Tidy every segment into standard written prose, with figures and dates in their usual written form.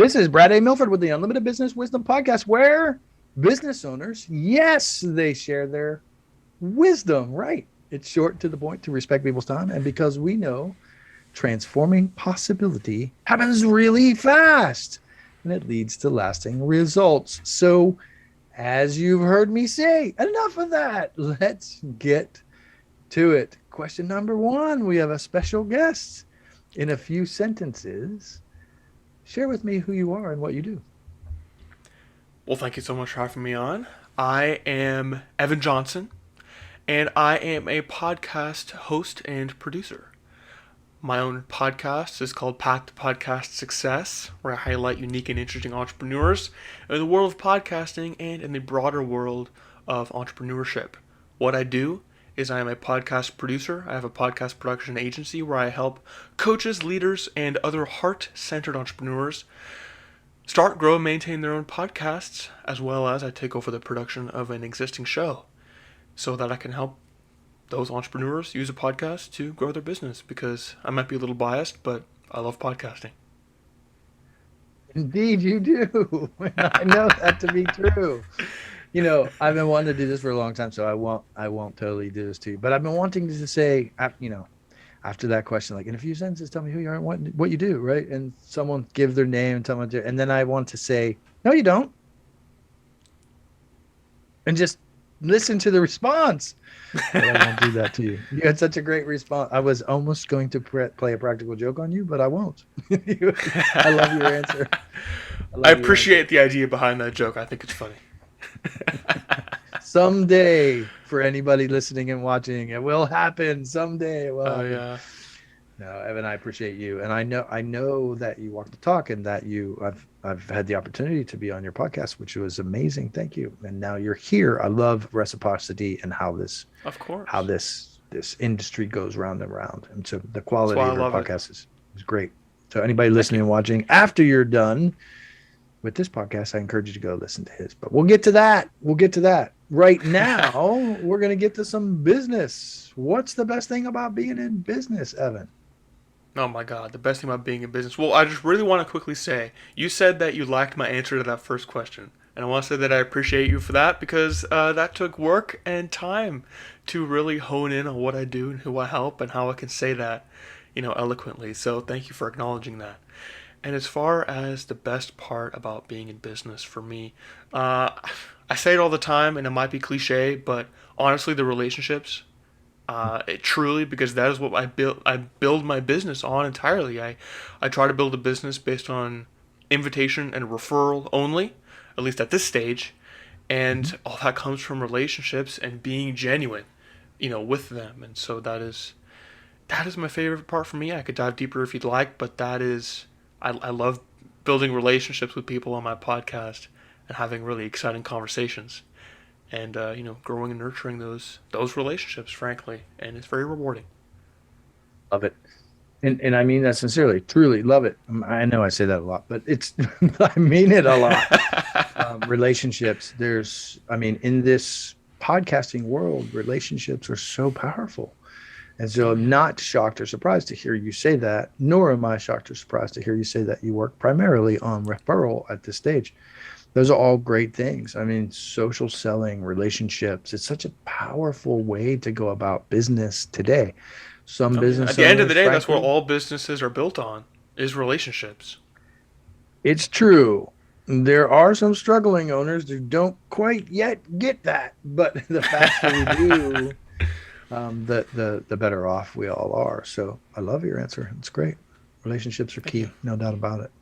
This is Brad A. Milford with the Unlimited Business Wisdom Podcast, where business owners, yes, they share their wisdom, right? It's short, to the point, to respect people's time. And because we know transforming possibility happens really fast and it leads to lasting results. So, as you've heard me say, enough of that. Let's get to it. Question number one, we have a special guest. In a few sentences, share with me who you are and what you do. Well, thank you so much for having me on. I am Evan Johnson, and I am a podcast host and producer. My own podcast is called Path to Podcast Success, where I highlight unique and interesting entrepreneurs in the world of podcasting and in the broader world of entrepreneurship. What I do is I am a podcast producer. I have a podcast production agency where I help coaches, leaders, and other heart-centered entrepreneurs start, grow, and maintain their own podcasts, as well as I take over the production of an existing show so that I can help those entrepreneurs use a podcast to grow their business, because I might be a little biased, but I love podcasting. Indeed, you do. I know that to be true. You know, I've been wanting to do this for a long time, so I won't totally do this to you. But I've been wanting to say, after that question, like in a few sentences, tell me who you are and what you do, right? And someone give their name and tell me, and then I want to say, no, you don't, and just listen to the response. But I won't do that to you. You had such a great response. I was almost going to play a practical joke on you, but I won't. I love your answer. I appreciate the idea behind that joke. I think it's funny. Someday, for anybody listening and watching, it will happen. Someday it will happen. Oh, yeah. No, Evan, I appreciate you, and I know that you walk the talk, and that I've had the opportunity to be on your podcast, which was amazing. Thank you. And now you're here. I love reciprocity and how this industry goes round and round, and so the quality of your podcast is great. So anybody listening and watching, after you're done with this podcast, I encourage you to go listen to his. But we'll get to that. Right now, we're going to get to some business. What's the best thing about being in business, Evan? Oh my God, the best thing about being in business. Well, I just really want to quickly say, you said that you liked my answer to that first question. And I want to say that I appreciate you for that, because that took work and time to really hone in on what I do and who I help and how I can say that, eloquently. So thank you for acknowledging that. And as far as the best part about being in business for me, I say it all the time, and it might be cliche, but honestly, the relationships. Truly, because that is what I build my business on entirely. I try to build a business based on invitation and referral only, at least at this stage, and all that comes from relationships and being genuine, with them. And so that is my favorite part for me. I could dive deeper if you'd like, but that is, I love building relationships with people on my podcast and having really exciting conversations. And growing and nurturing those relationships, frankly, and it's very rewarding. Love it, and I mean that sincerely, truly love it. I know I say that a lot, but I mean it a lot. Relationships. In this podcasting world, relationships are so powerful, and so I'm not shocked or surprised to hear you say that. Nor am I shocked or surprised to hear you say that you work primarily on referral at this stage. Those are all great things. I mean, social selling, relationships, it's such a powerful way to go about business today. At the end of the day, that's what all businesses are built on, is relationships. It's true. There are some struggling owners who don't quite yet get that, but the faster we do, the better off we all are. So I love your answer. It's great. Relationships are key, no doubt about it.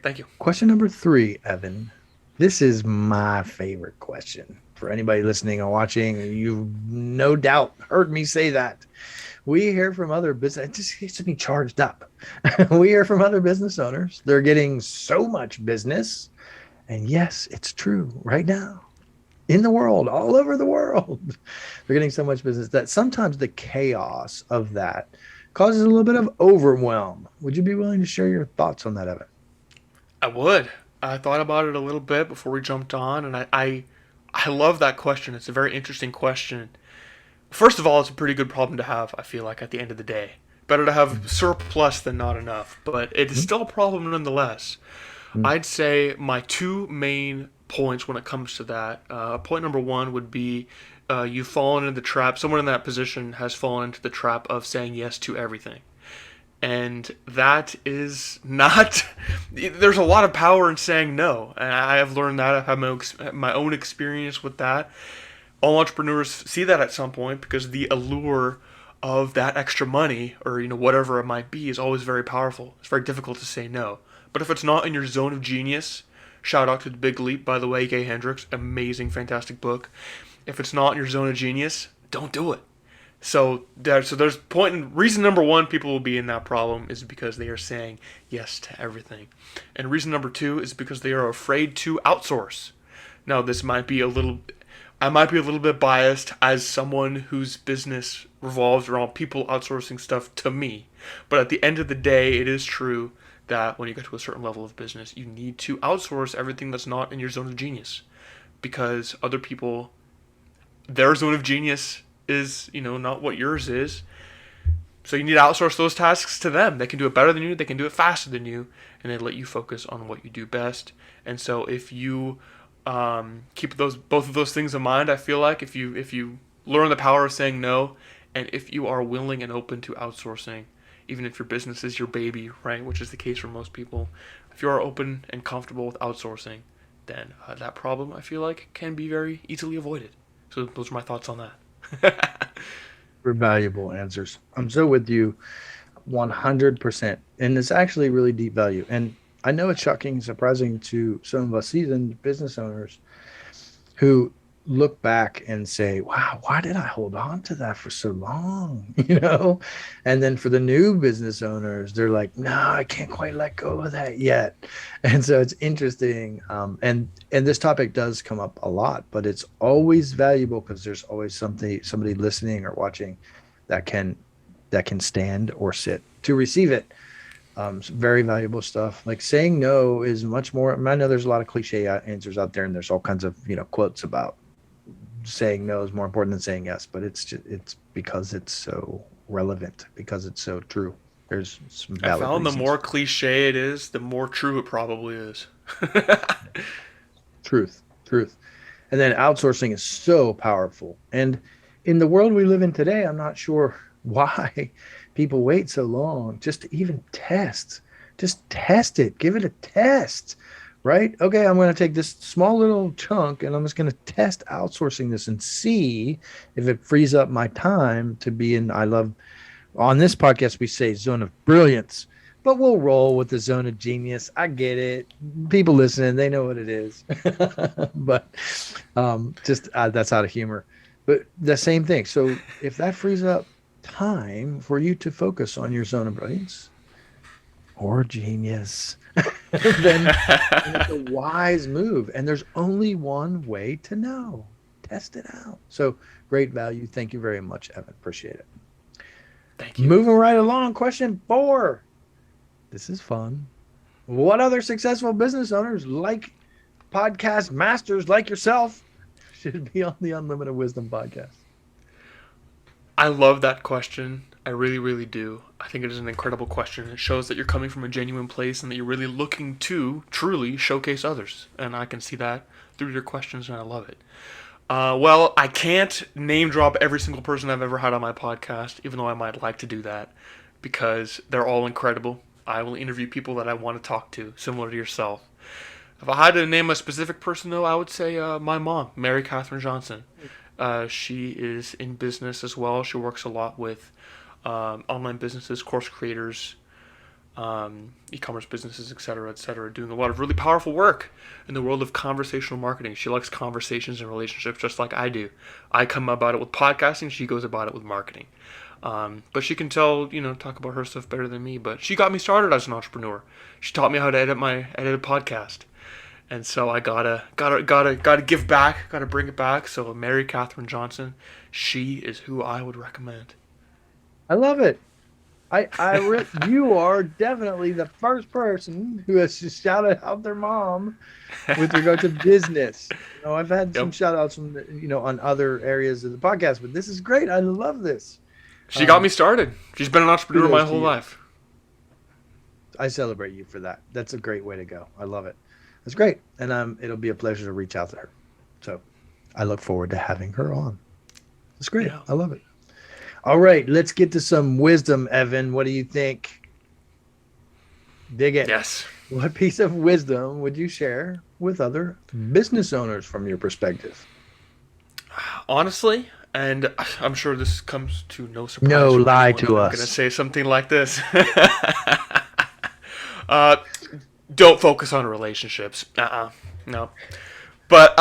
Thank you. Question number 3, Evan. This is my favorite question. For anybody listening or watching, you've no doubt heard me say that. We hear from other business, it just gets me charged up. We hear from other business owners. They're getting so much business. And yes, it's true right now. In the world, all over the world, they're getting so much business that sometimes the chaos of that causes a little bit of overwhelm. Would you be willing to share your thoughts on that, Evan? I would. I thought about it a little bit before we jumped on, and I love that question. It's a very interesting question. First of all, it's a pretty good problem to have, I feel like, at the end of the day. Better to have surplus than not enough, but it is Mhm. still a problem nonetheless. Mm. I'd say my two main points when it comes to that. Point number one would be you've fallen into the trap. Someone in that position has fallen into the trap of saying yes to everything. And that is not. There's a lot of power in saying no. And I have learned that. I've had my own experience with that. All entrepreneurs see that at some point because the allure of that extra money or whatever it might be is always very powerful. It's very difficult to say no. But if it's not in your zone of genius, shout out to The Big Leap, by the way, Gay Hendricks, amazing, fantastic book. If it's not in your zone of genius, don't do it. So there's reason number one people will be in that problem is because they are saying yes to everything. And reason number two is because they are afraid to outsource. Now this might be a little I might be a little bit biased as someone whose business revolves around people outsourcing stuff to me. But at the end of the day, it is true that when you get to a certain level of business, you need to outsource everything that's not in your zone of genius. Because other people, their zone of genius is, not what yours is. So you need to outsource those tasks to them. They can do it better than you, they can do it faster than you, and they let you focus on what you do best. And so if you keep both of those things in mind, I feel like if you learn the power of saying no, and if you are willing and open to outsourcing, even if your business is your baby, right, which is the case for most people, if you are open and comfortable with outsourcing, then that problem I feel like can be very easily avoided. So those are my thoughts on that. For valuable answers. I'm so with you 100%. And it's actually really deep value. And I know it's shocking and surprising to some of us seasoned business owners who look back and say, wow, why did I hold on to that for so long? And then for the new business owners, they're like, no, I can't quite let go of that yet. And so it's interesting. And this topic does come up a lot, but it's always valuable because there's always somebody listening or watching that can stand or sit to receive it. Very valuable stuff. Like saying no is much more. I know there's a lot of cliche answers out there, and there's all kinds of quotes about saying no is more important than saying yes. But it's because it's so relevant, because it's so true. There's some I valid found the reasons. more cliche it is, the more true it probably is. Truth. And then outsourcing is so powerful. And in the world we live in today, I'm not sure why people wait so long just to even test. Just test it. Give it a test, right? Okay, I'm going to take this small little chunk and I'm just going to test outsourcing this and see if it frees up my time to be in. On this podcast, we say zone of brilliance, but we'll roll with the zone of genius. I get it. People listening, they know what it is. But just that's out of humor. But the same thing. So if that frees up time for you to focus on your zone of brilliance or genius, then it's a wise move. And there's only one way to know. Test it out. So great value. Thank you very much, Evan. Appreciate it. Thank you. Moving right along. Question 4. This is fun. What other successful business owners like podcast masters like yourself should be on the Unlimited Wisdom podcast? I love that question. I really, really do. I think it is an incredible question. It shows that you're coming from a genuine place and that you're really looking to truly showcase others. And I can see that through your questions, and I love it. Well, I can't name drop every single person I've ever had on my podcast, even though I might like to do that, because they're all incredible. I will interview people that I want to talk to, similar to yourself. If I had to name a specific person, though, I would say my mom, Mary Catherine Johnson. She is in business as well. She works a lot with online businesses, course creators, e-commerce businesses, etc., doing a lot of really powerful work in the world of conversational marketing. She likes conversations and relationships just like I do. I come about it with podcasting. She goes about it with marketing. But she can talk about her stuff better than me. But she got me started as an entrepreneur. She taught me how to edit a podcast. And so I gotta give back, gotta bring it back. So Mary Catherine Johnson, she is who I would recommend. I love it. You are definitely the first person who has just shouted out their mom with regard to business. I've had some shout outs from on other areas of the podcast, but this is great. I love this. She got me started. She's been an entrepreneur my Kudos to whole you. life. I celebrate you for that. That's a great way to go. I love it. That's great. And it'll be a pleasure to reach out to her. So I look forward to having her on. That's great. Yeah. I love it. All right, let's get to some wisdom, Evan. What do you think? Dig it. Yes. What piece of wisdom would you share with other business owners from your perspective? Honestly, and I'm sure this comes to no surprise. No, for lie anyone to that I'm us. going to say something like this. uh, don't focus on relationships. No. But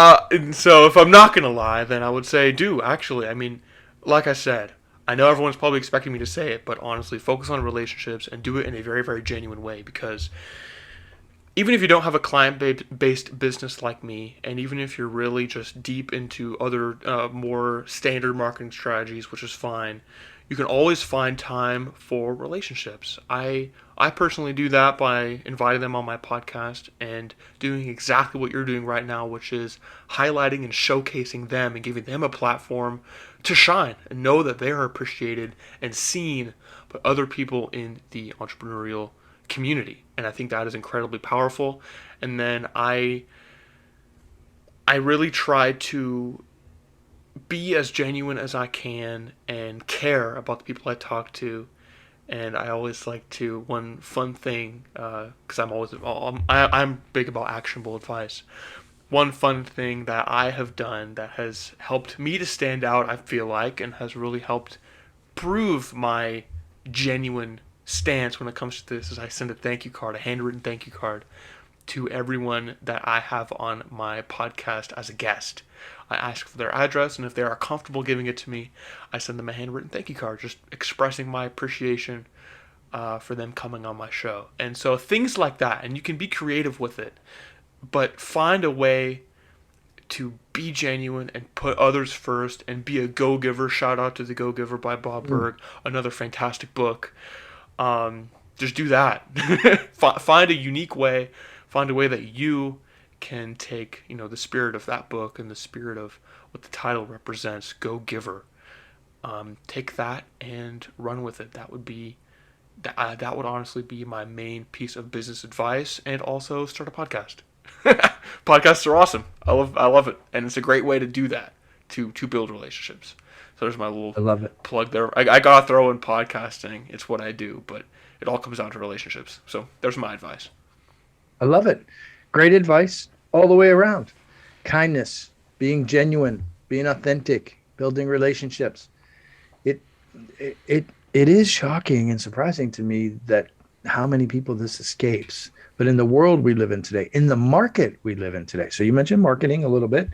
so if I'm not going to lie, then I would say do, actually. I mean, like I said, I know everyone's probably expecting me to say it, but honestly, focus on relationships and do it in a very, very genuine way, because even if you don't have a client-based business like me, and even if you're really just deep into other more standard marketing strategies, which is fine, you can always find time for relationships. I personally do that by inviting them on my podcast and doing exactly what you're doing right now, which is highlighting and showcasing them and giving them a platform to shine and know that they are appreciated and seen by other people in the entrepreneurial community. And I think that is incredibly powerful. And then I really try to be as genuine as I can and care about the people I talk to. And I always like to, one fun thing, because I'm big about actionable advice. One fun thing that I have done that has helped me to stand out, I feel like, and has really helped prove my genuine stance when it comes to this, is I send a thank you card, a handwritten thank you card, to everyone that I have on my podcast as a guest. I ask for their address, and if they are comfortable giving it to me, I send them a handwritten thank you card, just expressing my appreciation for them coming on my show. And so things like that, and you can be creative with it, but find a way to be genuine and put others first and be a go-giver. Shout out to The Go-Giver by Bob Burg, another fantastic book. Just do that. Find a unique way. Find a way that you can take, the spirit of that book and the spirit of what the title represents, Go-Giver. Take that and run with it. That would honestly be my main piece of business advice. And also start a podcast. Podcasts are awesome. I love it, and it's a great way to do that, to build relationships. So there's my little I love it. plug there. I gotta throw in podcasting. It's what I do, but it all comes down to relationships. So there's my advice. I love it. Great advice all the way around. Kindness, being genuine, being authentic, building relationships. It is shocking and surprising to me that how many people this escapes. But in the world we live in today, in the market we live in today. So you mentioned marketing a little bit.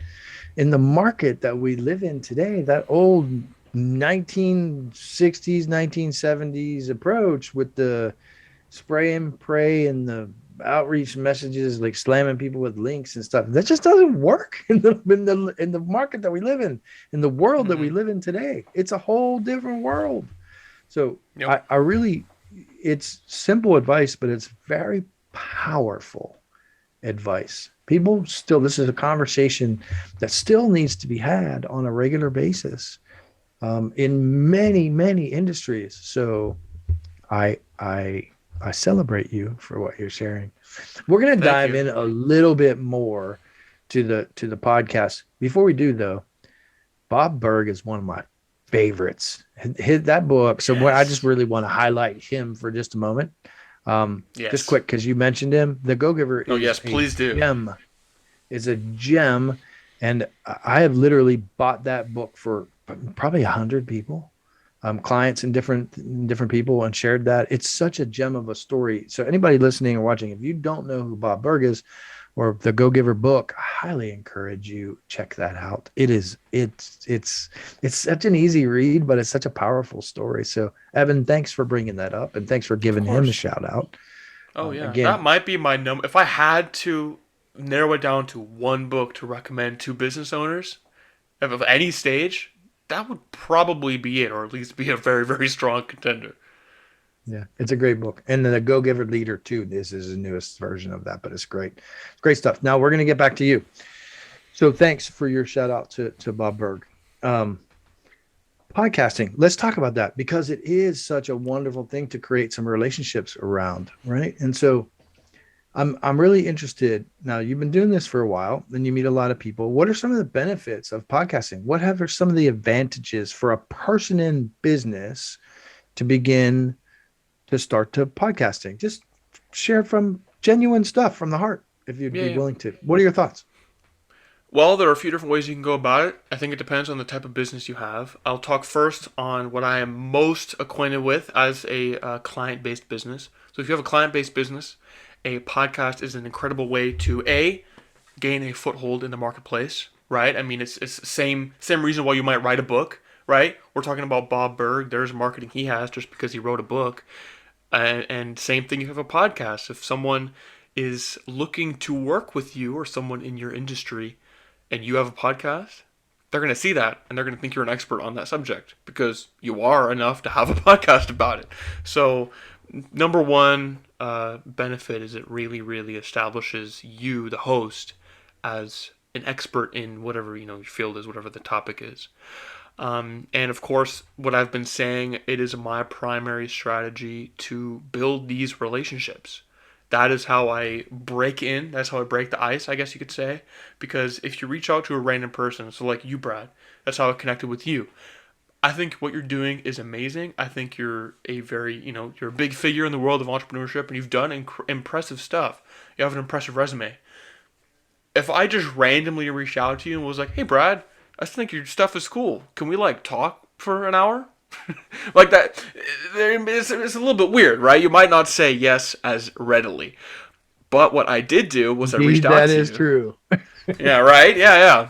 In the market that we live in today, that old 1960s, 1970s approach with the spray and pray and the outreach messages, like slamming people with links and stuff, that just doesn't work in the market that we live in the world that we live in today. It's a whole different world. So Yep. I really, it's simple advice, but it's very powerful advice. People still, this is a conversation that still needs to be had on a regular basis in many, many industries. So I celebrate you for what you're sharing. We're going to dive in a little bit more to the podcast. Before we do, though, Bob Burg is one of my favorites. Hit that book. So I just really want to highlight him for just a moment. Just quick, because you mentioned him. The Go-Giver is please do. Gem. Is a gem, and I have literally bought that book for probably 100 people, clients and different people, and shared that. It's such a gem of a story. So anybody listening or watching, if you don't know who Bob Burg is or the Go-Giver book, I highly encourage you check that out. It's such an easy read, but it's such a powerful story. So Evan, thanks for bringing that up, and thanks for giving him a shout out. Oh yeah, again, that might be my number. If I had to narrow it down to one book to recommend to business owners of any stage, that would probably be it, or at least be a very, very strong contender. Yeah, it's a great book. And the Go-Giver Leader too. This is the newest version of that, but it's great. It's great stuff. Now we're going to get back to you. So thanks for your shout out to Bob Burg. podcasting. Let's talk about that because it is such a wonderful thing to create some relationships around, right? And so I'm really interested. Now you've been doing this for a while, and you meet a lot of people. What are some of the benefits of podcasting? What have are some of the advantages for a person in business to begin to start to podcasting? Just share from genuine stuff from the heart, if you'd Yeah, be yeah. willing to. What are your thoughts? Well, there are a few different ways you can go about it. I think it depends on the type of business you have. I'll talk first on what I am most acquainted with as a client based business. So, if you have a client based business, a podcast is an incredible way to A, gain a foothold in the marketplace, right? I mean, it's the same reason why you might write a book, right? We're talking about Bob Berg. There's marketing he has just because he wrote a book. And same thing, you have a podcast. If someone is looking to work with you or someone in your industry and you have a podcast, they're going to see that and they're going to think you're an expert on that subject because you are enough to have a podcast about it. So, number one benefit is it really, really establishes you, the host, as an expert in whatever your field is, whatever the topic is. And of course, what I've been saying, it is my primary strategy to build these relationships. That is how I break in. That's how I break the ice, I guess you could say. Because if you reach out to a random person, so like you, Brad, that's how I connected with you. I think what you're doing is amazing. I think you're a very, you're a big figure in the world of entrepreneurship and you've done impressive stuff. You have an impressive resume. If I just randomly reached out to you and was like, hey, Brad, I think your stuff is cool. Can we talk for an hour? Like that, it's a little bit weird, right? You might not say yes as readily. But what I did do was I reached Indeed, out that to is you. true. Yeah, right? Yeah, yeah.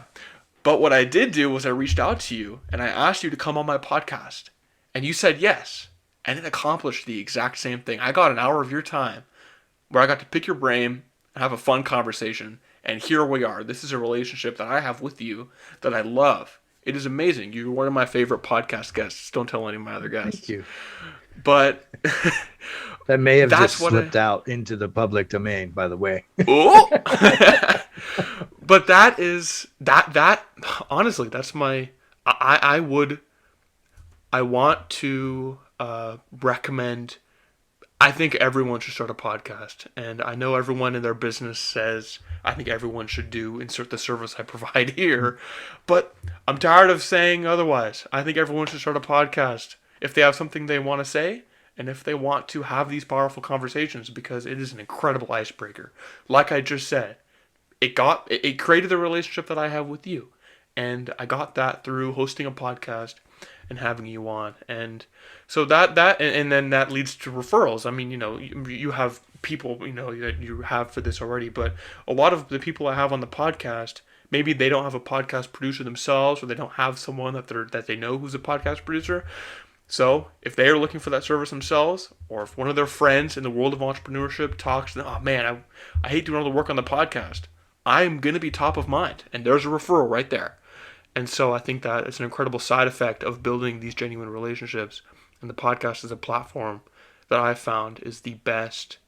But what I did do was I reached out to you and I asked you to come on my podcast. And you said yes. And it accomplished the exact same thing. I got an hour of your time where I got to pick your brain and have a fun conversation. And here we are. This is a relationship that I have with you that I love. It is amazing. You're one of my favorite podcast guests. Don't tell any of my other Thank guests. you. But That may have just that's what I. slipped out into the public domain, by the way. Oh! But that is. That. Honestly, that's my. I would. I want to recommend. I think everyone should start a podcast. And I know everyone in their business says, I think everyone should insert the service I provide here. But I'm tired of saying otherwise. I think everyone should start a podcast if they have something they want to say and if they want to have these powerful conversations because it is an incredible icebreaker. Like I just said, it created the relationship that I have with you. And I got that through hosting a podcast and having you on. And so and then that leads to referrals. I mean, you have people, that you have for this already, but a lot of the people I have on the podcast, maybe they don't have a podcast producer themselves or they don't have someone that they know who's a podcast producer. So if they are looking for that service themselves, or if one of their friends in the world of entrepreneurship talks to them, oh man, I hate doing all the work on the podcast, I'm going to be top of mind. And there's a referral right there. And so I think that it's an incredible side effect of building these genuine relationships. And the podcast is a platform that I found is the best,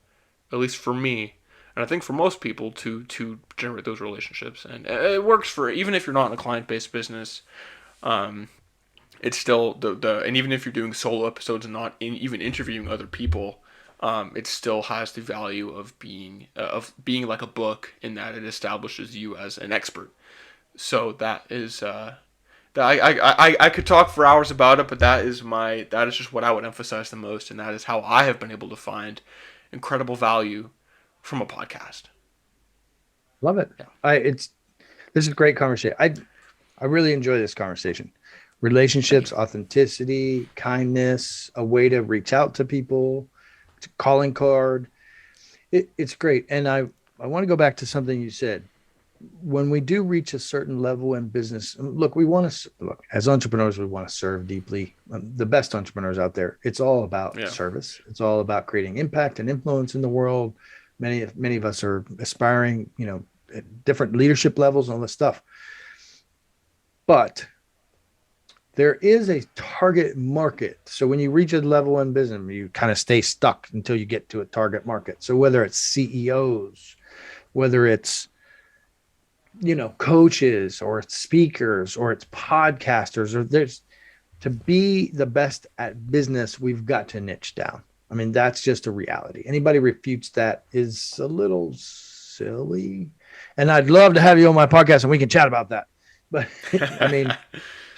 at least for me, and I think for most people, to generate those relationships. And it works for, even if you're not in a client-based business, it's still, and even if you're doing solo episodes and not even interviewing other people, it still has the value of being like a book in that it establishes you as an expert. So that is I could talk for hours about it, but that is just what I would emphasize the most, and that is how I have been able to find incredible value from a podcast. Love it. Yeah. This is a great conversation. I really enjoy this conversation. Thank you. Relationships, authenticity, kindness, a way to reach out to people, calling card. It's great. And I want to go back to something you said. When we do reach a certain level in business, look, as entrepreneurs, we want to serve deeply. The best entrepreneurs out there, it's all about service. It's all about creating impact and influence in the world. Many of us are aspiring, at different leadership levels and all this stuff. But there is a target market. So when you reach a level in business, you kind of stay stuck until you get to a target market. So whether it's CEOs, whether it's coaches or it's speakers or it's podcasters, or to be the best at business, we've got to niche down. I mean, that's just a reality. Anybody refutes that is a little silly. And I'd love to have you on my podcast and we can chat about that. But I mean,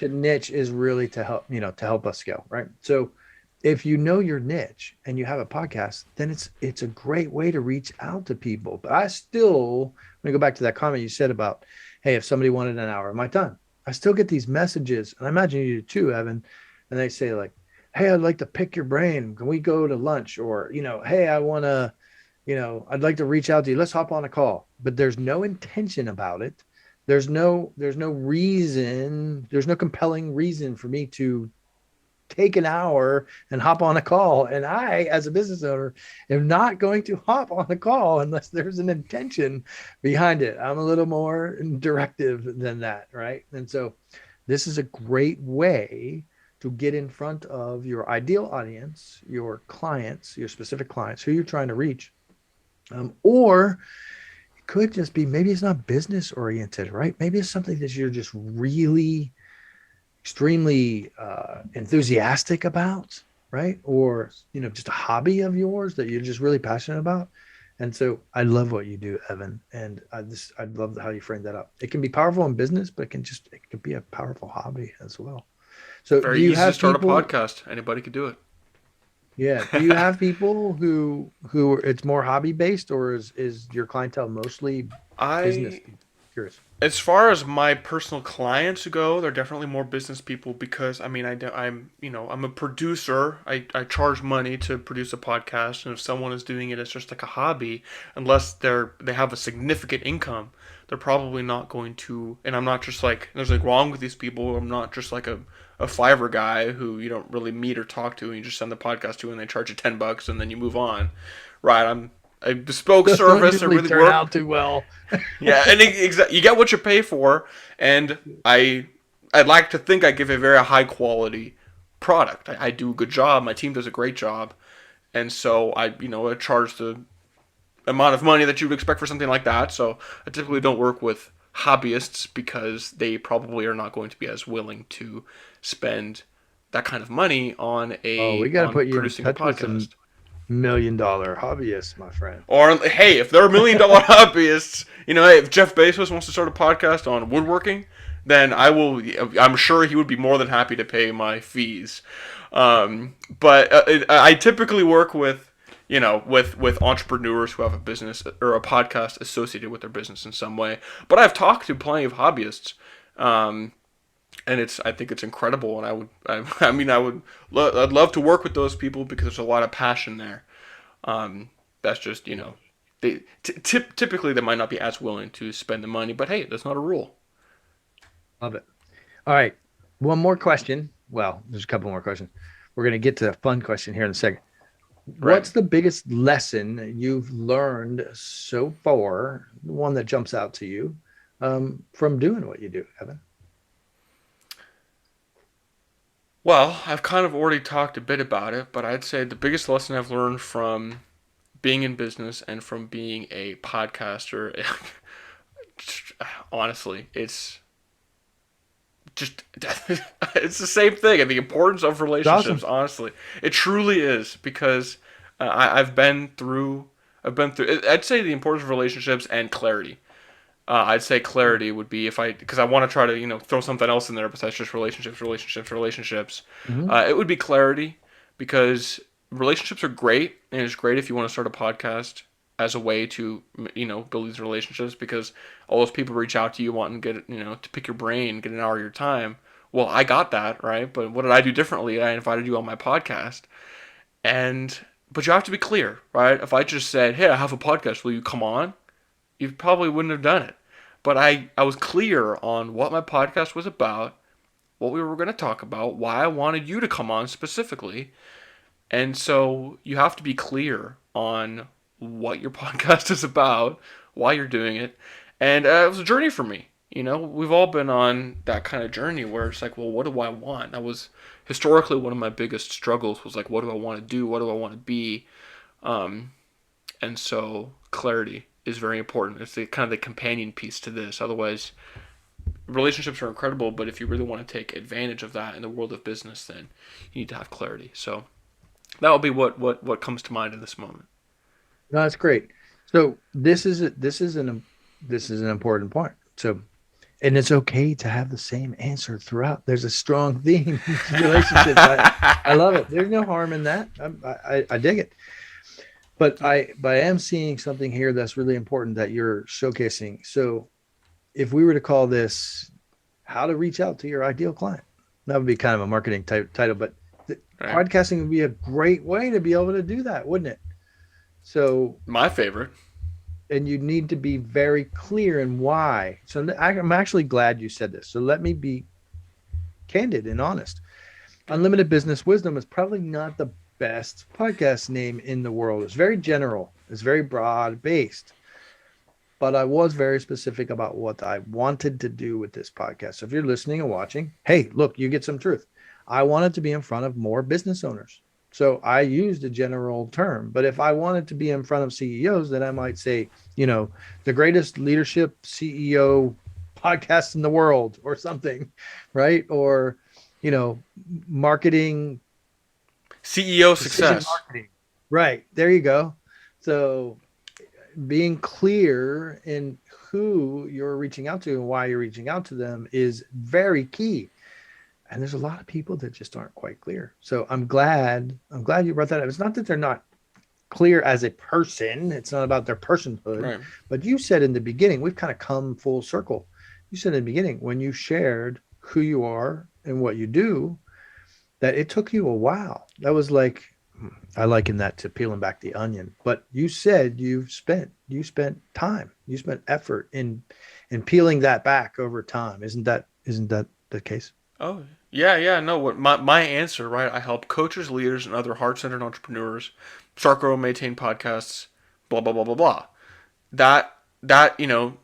to niche is really to help, to help us scale, right? So if you know your niche and you have a podcast, then it's a great way to reach out to people. But I still, let me go back to that comment you said about, hey, if somebody wanted an hour, am I done? I still get these messages, and I imagine you do too, Evan. And they say like, hey, I'd like to pick your brain. Can we go to lunch? Or, hey, I want to, I'd like to reach out to you. Let's hop on a call. But there's no intention about it. There's no reason, there's no compelling reason for me to take an hour and hop on a call. And I, as a business owner, am not going to hop on a call unless there's an intention behind it. I'm a little more directive than that, right? And so this is a great way to get in front of your ideal audience, your clients, your specific clients, who you're trying to reach. Or it could just be, maybe it's not business oriented, right? Maybe it's something that you're just really extremely enthusiastic about, right? Or, just a hobby of yours that you're just really passionate about. And so I love what you do, Evan. And I love how you frame that up. It can be powerful in business, but it can be a powerful hobby as well. So Very do you easy to have start a people, podcast. Anybody could do it. yeah. Do you have people who it's more hobby based, or is your clientele mostly business I people? Curious. As far as my personal clients go, they're definitely more business people because I mean I'm a producer. I charge money to produce a podcast, and if someone is doing it as just like a hobby, unless they have a significant income, they're probably not going to. And I'm not just like there's like wrong with these people. I'm not just like a Fiverr guy who you don't really meet or talk to, and you just send the podcast to, and they charge you $10, and then you move on. Right? I'm a bespoke Those don't service. I usually really turn work. out too well. Yeah, and you get what you pay for, and I'd like to think I give a very high quality product. I do a good job. My team does a great job, and so I charge the amount of money that you would expect for something like that. So I typically don't work with hobbyists because they probably are not going to be as willing to spend that kind of money on Oh, we a got to on put you in producing a touch with some podcast. $1 million hobbyists, my friend. Or hey, if they're $1 million hobbyists, hey, if Jeff Bezos wants to start a podcast on woodworking, then I will. I'm sure he would be more than happy to pay my fees. But I typically work with with entrepreneurs who have a business or a podcast associated with their business in some way. But I've talked to plenty of hobbyists. And I think it's incredible, and I'd love to work with those people because there's a lot of passion there. That's just they typically they might not be as willing to spend the money, but hey, that's not a rule. Love it. All right. One more question. Well, there's a couple more questions. We're going to get to the fun question here in a second. Right. What's the biggest lesson you've learned so far, the one that jumps out to you, from doing what you do, Evan? Well, I've kind of already talked a bit about it, but I'd say the biggest lesson I've learned from being in business and from being a podcaster, honestly, it's just it's the same thing. And the importance of It's awesome. relationships, honestly, it truly is because I've been through. I'd say the importance of relationships and clarity. I'd say clarity would be if because I want to try to throw something else in there besides just relationships. Hmm. It would be clarity because relationships are great, and it's great if you want to start a podcast as a way to build these relationships because all those people reach out to you wanting to get to pick your brain, get an hour of your time. Well, I got that right, but what did I do differently? I invited you on my podcast, and but you have to be clear, right? If I just said, "Hey, I have a podcast, will you come on?" You probably wouldn't have done it. But I was clear on what my podcast was about, what we were going to talk about, why I wanted you to come on specifically. And so you have to be clear on what your podcast is about, why you're doing it. And it was a journey for me. We've all been on that kind of journey where it's like, well, what do I want? That was historically one of my biggest struggles was like, what do I want to do? What do I want to be? Um, and so clarity is very important. It's the kind of the companion piece to this. Otherwise, relationships are incredible, but if you really want to take advantage of that in the world of business, then you need to have clarity. So that will be what comes to mind in this moment. No, that's great. So this is an important point. So, and it's okay to have the same answer throughout. There's a strong theme to relationships. I love it. There's no harm in that. I dig it. But I am seeing something here that's really important that you're showcasing. So if we were to call this how to reach out to your ideal client, that would be kind of a marketing type title, but Right. podcasting would be a great way to be able to do that, wouldn't it? So, My favorite. and you need to be very clear in why. So I'm actually glad you said this. So let me be candid and honest. Unlimited Business Wisdom is probably not the best podcast name in the world. It's very general, it's very broad based. But I was very specific about what I wanted to do with this podcast. So if you're listening and watching, hey, look, you get some truth. I wanted to be in front of more business owners. So I used a general term. But if I wanted to be in front of CEOs, then I might say, the greatest leadership CEO podcast in the world or something, right? Or, you know, marketing, CEO precision success. marketing. Right. There you go. So being clear in who you're reaching out to and why you're reaching out to them is very key. And there's a lot of people that just aren't quite clear. So I'm glad you brought that up. It's not that they're not clear as a person. It's not about their personhood. Right. But you said in the beginning, we've kind of come full circle. You said in the beginning, when you shared who you are and what you do, that it took you a while. That was like, I liken that to peeling back the onion. But you said you spent time, you spent effort in peeling that back over time. Isn't that the case? Oh, yeah, yeah. No, what my answer, right? I help coaches, leaders, and other heart-centered entrepreneurs start, grow, and maintain podcasts. Blah blah blah blah blah. That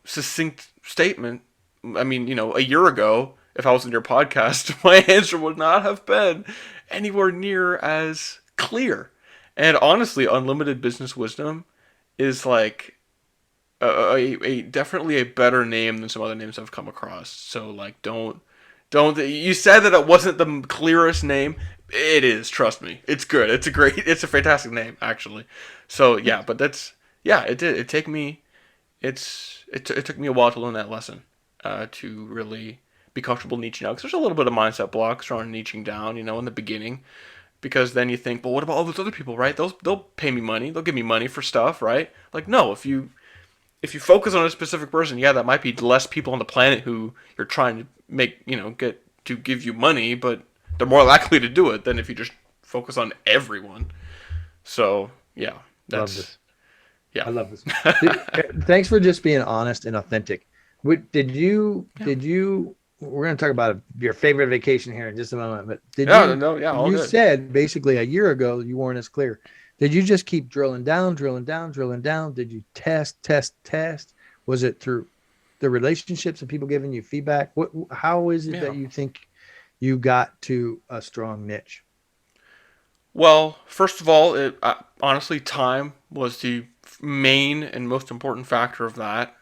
succinct statement. I mean, a year ago, if I was in your podcast, my answer would not have been anywhere near as clear. And honestly, unlimited business wisdom is like a definitely a better name than some other names I've come across. So like, don't. You said that it wasn't the clearest name. It is. Trust me. It's good. It's a great. It's a fantastic name, actually. So yeah, but that's yeah. It did. It take me. It took me a while to learn that lesson. To really be comfortable niching out, because there's a little bit of mindset blocks around niching down. In the beginning, because then you think, well, what about all those other people, right? They'll pay me money. They'll give me money for stuff, right? Like no, if you focus on a specific person, yeah, that might be less people on the planet who you're trying to make, get to give you money, but they're more likely to do it than if you just focus on everyone. So, yeah, Love that's, this. yeah. I love this. Thanks for just being honest and authentic. Did you, Yeah. did you, we're going to talk about your favorite vacation here in just a moment, but Yeah, no, yeah, all you good. said basically a year ago, you weren't as clear. Did you just keep drilling down, drilling down, drilling down? Did you test, test, test? Was it through the relationships and people giving you feedback? How is it Yeah. that you think you got to a strong niche? Well, first of all, honestly, time was the main and most important factor of that.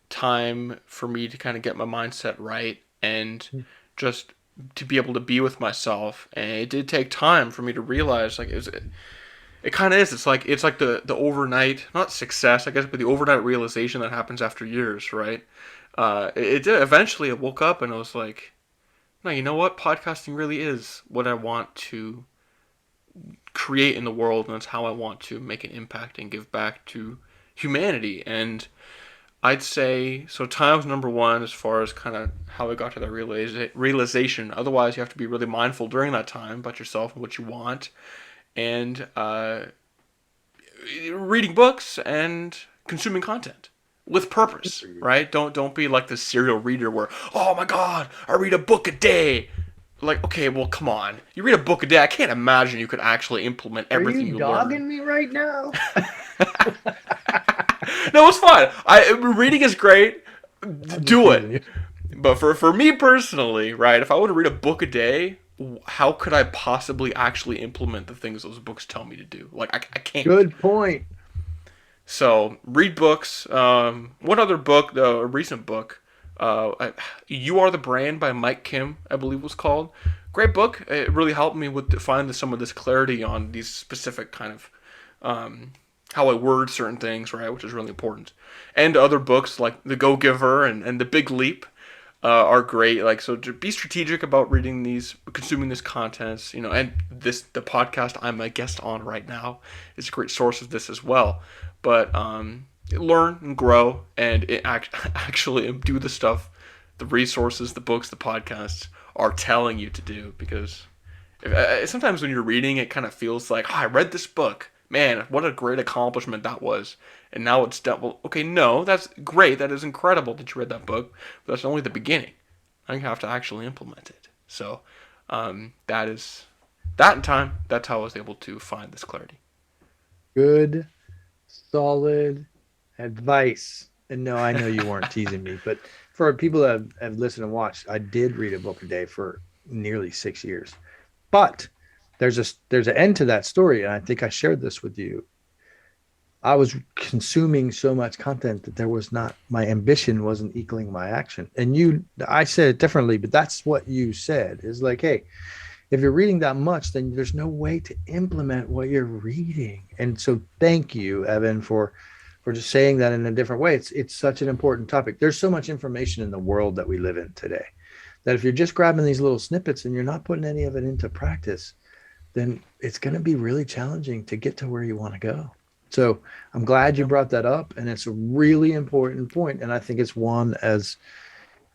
Time for me to kind of get my mindset right and just to be able to be with myself. And it did take time for me to realize, like, it kind of is. It's like the overnight, not success, I guess, but the overnight realization that happens after years, right? It did. Eventually, I woke up and I was like, no, you know what? Podcasting really is what I want to create in the world, and that's how I want to make an impact and give back to humanity. And I'd say so. Time's number one as far as kind of how I got to that realization. Otherwise, you have to be really mindful during that time about yourself and what you want, and reading books and consuming content with purpose. Right? Don't be like the serial reader where, oh my god, I read a book a day. Like, okay, well, come on. You read a book a day. I can't imagine you could actually implement Are everything you you learn. dogging me right now? No, it's fine. Reading is great. I'm just Do it. teasing you. But for me personally, right, if I were to read a book a day, how could I possibly actually implement the things those books tell me to do? Like, I can't. Good point. So, read books. One other book, though, a recent book, You Are the Brand by Mike Kim, I believe was called. Great book. It really helped me with find some of this clarity on these specific kind of how I word certain things, right, which is really important. And other books like The Go Giver and The Big Leap are great. Like, so to be strategic about reading these, consuming this content, and the podcast I'm a guest on right now is a great source of this as well. But learn and grow and actually do the stuff, the resources, the books, the podcasts are telling you to do. Because sometimes when you're reading, it kind of feels like, oh, I read this book. Man, what a great accomplishment that was. And now it's done. Well, okay, no, that's great. That is incredible that you read that book. But that's only the beginning. I have to actually implement it. So that is that in time. That's how I was able to find this clarity. Good, solid advice. And no, I know you weren't teasing me, but for people that have listened and watched, I did read a book a day for nearly 6 years. But there's an end to that story, and I think I shared this with you. I was consuming so much content that there was not, my ambition wasn't equaling my action. And I said it differently, but that's what you said, is like, hey, if you're reading that much, then there's no way to implement what you're reading. And so thank you, Evan, for just saying that in a different way. It's such an important topic. There's so much information in the world that we live in today that if you're just grabbing these little snippets and you're not putting any of it into practice, then it's going to be really challenging to get to where you want to go. So I'm glad you brought that up, and it's a really important point. And I think it's one as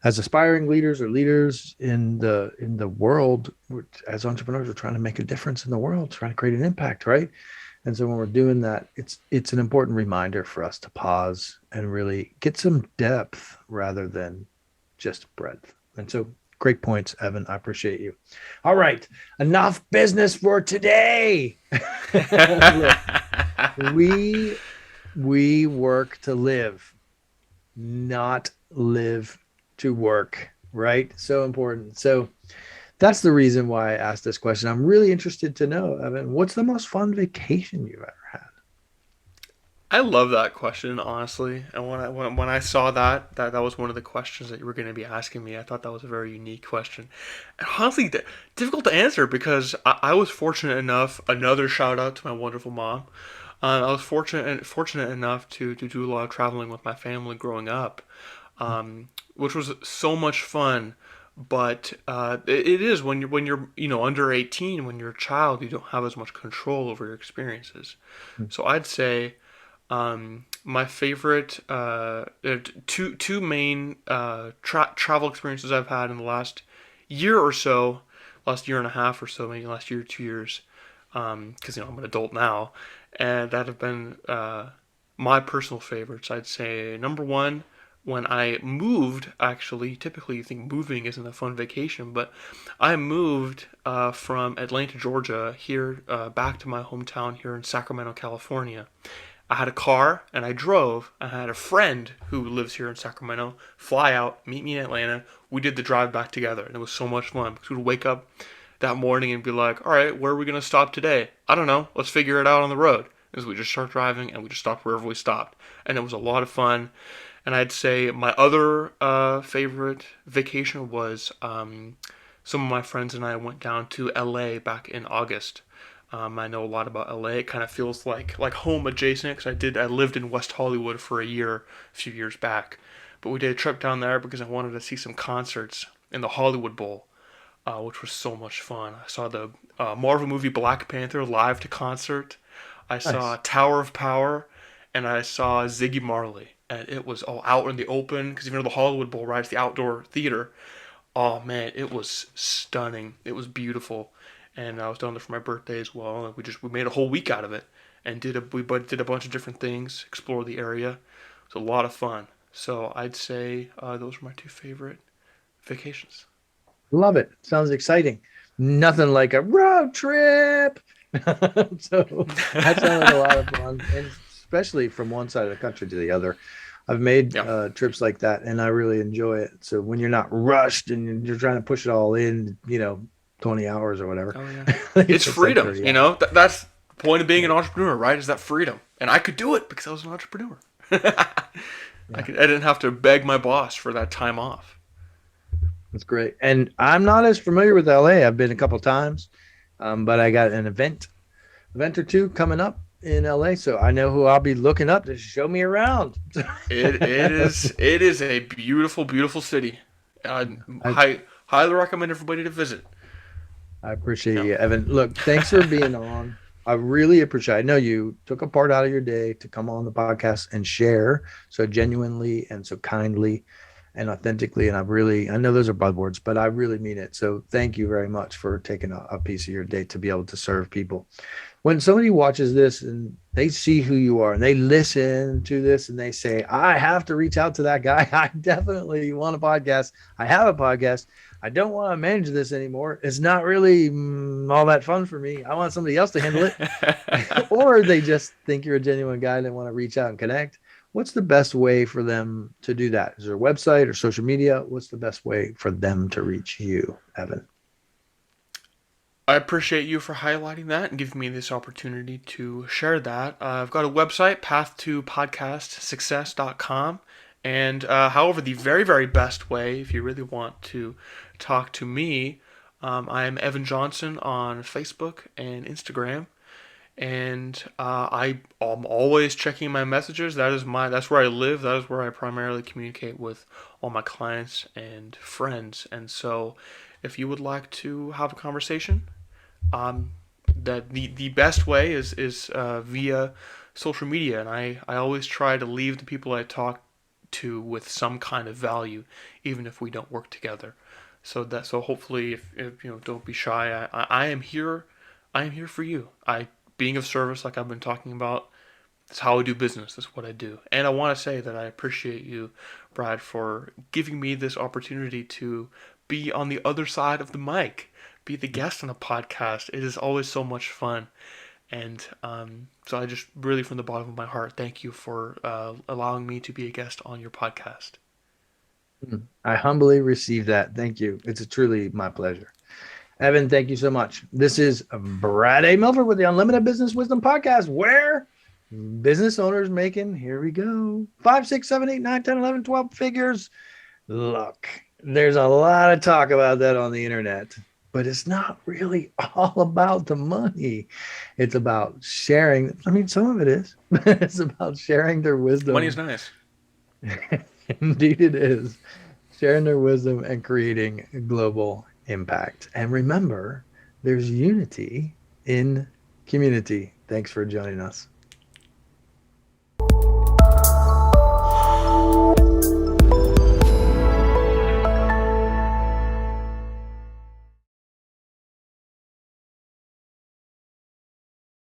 aspiring leaders or leaders in the world, as entrepreneurs, we're trying to make a difference in the world, trying to create an impact, right? And so when we're doing that, it's an important reminder for us to pause and really get some depth rather than just breadth. And so great points, Evan. I appreciate you. All right. Enough business for today. Look, we work to live, not live to work, right? So important. So that's the reason why I asked this question. I'm really interested to know, Evan, what's the most fun vacation you've ever had? I love that question, honestly. And when I saw that was one of the questions that you were going to be asking me, I thought that was a very unique question. And honestly, difficult to answer because I was fortunate enough. Another shout out to my wonderful mom. I was fortunate enough to do a lot of traveling with my family growing up, which was so much fun. But it is when you're under 18, when you're a child, you don't have as much control over your experiences. So I'd say my favorite two main travel experiences I've had in the last year or so, last year and a half or so, maybe last year, 2 years, because I'm an adult now, and that have been my personal favorites. I'd say number one, when I moved, actually, typically you think moving isn't a fun vacation, but I moved from Atlanta, Georgia, here back to my hometown here in Sacramento, California. I had a car and I drove. I had a friend who lives here in Sacramento fly out, meet me in Atlanta. We did the drive back together, and it was so much fun because we'd wake up that morning and be like, all right, where are we going to stop today? I don't know. Let's figure it out on the road. And so we just start driving and we just stopped wherever we stopped. And it was a lot of fun. And I'd say my other favorite vacation was some of my friends and I went down to LA back in August. I know a lot about LA. It kind of feels like home adjacent because I lived in West Hollywood for a few years back. But we did a trip down there because I wanted to see some concerts in the Hollywood Bowl, which was so much fun. I saw the Marvel movie Black Panther live to concert. I saw Nice. Tower of Power, and I saw Ziggy Marley. And it was all out in the open because even though the Hollywood Bowl, right, it's the outdoor theater. Oh man, it was stunning. It was beautiful, and I was down there for my birthday as well. And we made a whole week out of it, and we did a bunch of different things, explored the area. It was a lot of fun. So I'd say those were my two favorite vacations. Love it. Sounds exciting. Nothing like a road trip. So that sounds like a lot of fun, and especially from one side of the country to the other. I've made Yeah. trips like that, and I really enjoy it. So when you're not rushed and you're trying to push it all in, 20 hours or whatever, Oh yeah. I think it It's takes like freedom. 30 hours. That's the point of being Yeah. an entrepreneur, right? Is that freedom, and I could do it because I was an entrepreneur. Yeah. I didn't have to beg my boss for that time off. That's great. And I'm not as familiar with LA. I've been a couple times, but I got an event or two coming up in LA, so I know who I'll be looking up to show me around. It is a beautiful beautiful city. I I, highly recommend everybody to visit. I appreciate Yeah. you, Evan. Look, thanks for being on. I really appreciate it. I know you took a part out of your day to come on the podcast and share so genuinely and so kindly and authentically. And I know those are buzzwords, but I really mean it. So thank you very much for taking a piece of your day to be able to serve people. When somebody watches this and they see who you are and they listen to this and they say, I have to reach out to that guy. I definitely want a podcast. I have a podcast. I don't want to manage this anymore. It's not really all that fun for me. I want somebody else to handle it. Or they just think you're a genuine guy and they want to reach out and connect. What's the best way for them to do that? Is there a website or social media? What's the best way for them to reach you, Evan? I appreciate you for highlighting that and giving me this opportunity to share that. I've got a website, path2podcastsuccess.com. And however, the very, very best way, if you really want to talk to me, I am Evan Johnson on Facebook and Instagram. And I'm always checking my messages. That's where I live. That is where I primarily communicate with all my clients and friends. And so, if you would like to have a conversation, um, that the best way is via social media, and I always try to leave the people I talk to with some kind of value, even if we don't work together. So hopefully, if don't be shy. I am here. I am here for you. I being of service, like I've been talking about. It's how I do business. That's what I do. And I want to say that I appreciate you, Brad, for giving me this opportunity to be on the other side of the mic, be the guest on a podcast. It is always so much fun. And so I just really, from the bottom of my heart, thank you for allowing me to be a guest on your podcast. I humbly receive that. Thank you. It's truly my pleasure. Evan, thank you so much. This is Brad A. Milford with the Unlimited Business Wisdom Podcast, where business owners making, here we go, 5, 6, 7, 8, 9, 10, 11, 12 figures. Look, there's a lot of talk about that on the internet, but it's not really all about the money. It's about sharing. I mean, some of it is, but it's about sharing their wisdom. Money is nice. Indeed, it is. Sharing their wisdom and creating global impact. And remember, there's unity in community. Thanks for joining us.